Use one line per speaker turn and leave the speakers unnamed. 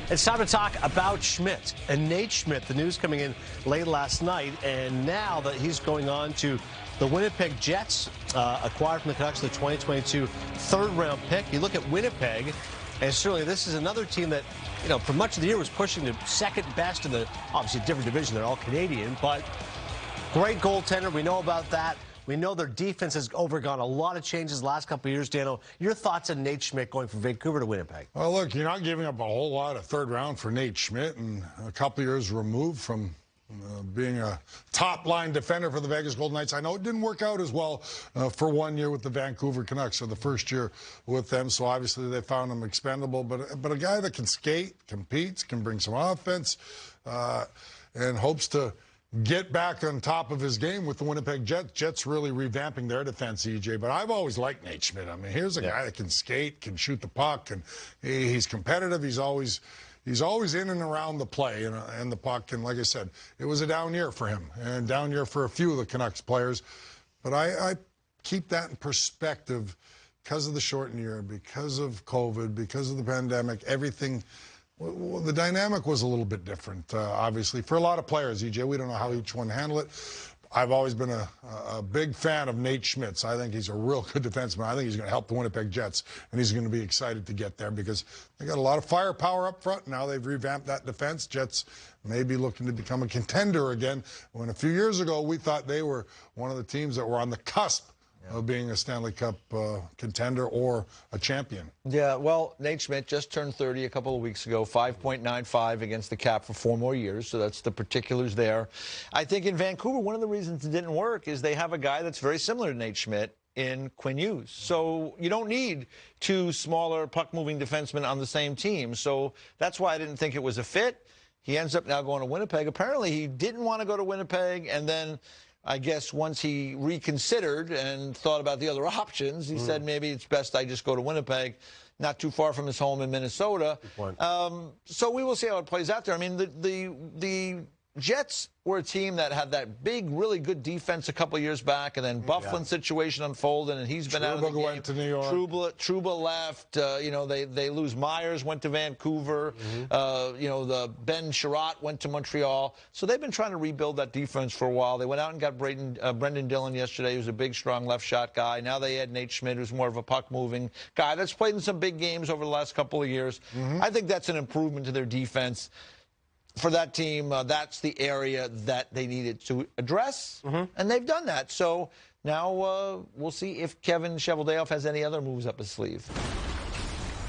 It's time to talk about Schmidt and Nate Schmidt. The news coming in late last night, and now that he's going on to the Winnipeg Jets, acquired from the Canucks, the 2022 third-round pick. You look at Winnipeg, and certainly this is another team that, you know, for much of the year was pushing to second best in the, obviously, different division. They're all Canadian, but great goaltender. We know about that. We know their defense has overgone a lot of changes the last couple of years. Dano, your thoughts on Nate Schmidt going from Vancouver to Winnipeg?
Well, look, you're not giving up a whole lot of third round for Nate Schmidt, and a couple of years removed from being a top-line defender for the Vegas Golden Knights. I know it didn't work out as well for 1 year with the Vancouver Canucks, or the first year with them, so obviously they found him expendable. But a guy that can skate, competes, can bring some offense, and hopes to get back on top of his game with the Winnipeg Jets. Jets really revamping their defense, EJ. But I've always liked Nate Schmidt. I mean, here's a guy that can skate, can shoot the puck, and he's competitive. He's always in and around the play and the puck. And like I said, it was a down year for him, and down year for a few of the Canucks players. But I keep that in perspective because of the shortened year, because of COVID, because of the pandemic, everything. Well, the dynamic was a little bit different, obviously, for a lot of players, EJ. We don't know how each one handled it. I've always been a big fan of Nate Schmidt. I think he's a real good defenseman. I think he's going to help the Winnipeg Jets, and he's going to be excited to get there because they got a lot of firepower up front. Now they've revamped that defense. Jets may be looking to become a contender again, when a few years ago we thought they were one of the teams that were on the cusp of being a Stanley Cup contender or a champion.
Yeah, well, Nate Schmidt just turned 30 a couple of weeks ago, 5.95 against the cap for 4 more years, so that's the particulars there. I think in Vancouver, one of the reasons it didn't work is they have a guy that's very similar to Nate Schmidt in Quinn Hughes. So you don't need 2 smaller puck-moving defensemen on the same team. So that's why I didn't think it was a fit. He ends up now going to Winnipeg. Apparently, he didn't want to go to Winnipeg, and then I guess once he reconsidered and thought about the other options, he said maybe it's best I just go to Winnipeg, not too far from his home in Minnesota. So we will see how it plays out there. I mean, the Jets were a team that had that big, really good defense a couple of years back, and then Bufflin's situation unfolded, and he's been out of the game.
Went to New York.
Trouba left. You know, they lose Myers, went to Vancouver. You know, the Ben Sherratt went to Montreal. So they've been trying to rebuild that defense for a while. They went out and got Brendan Dillon yesterday, who's a big, strong left shot guy. Now they had Nate Schmidt, who's more of a puck-moving guy that's played in some big games over the last couple of years. I think that's an improvement to their defense. For that team, that's the area that they needed to address, and they've done that. So now we'll see if Kevin Cheveldayoff has any other moves up his sleeve.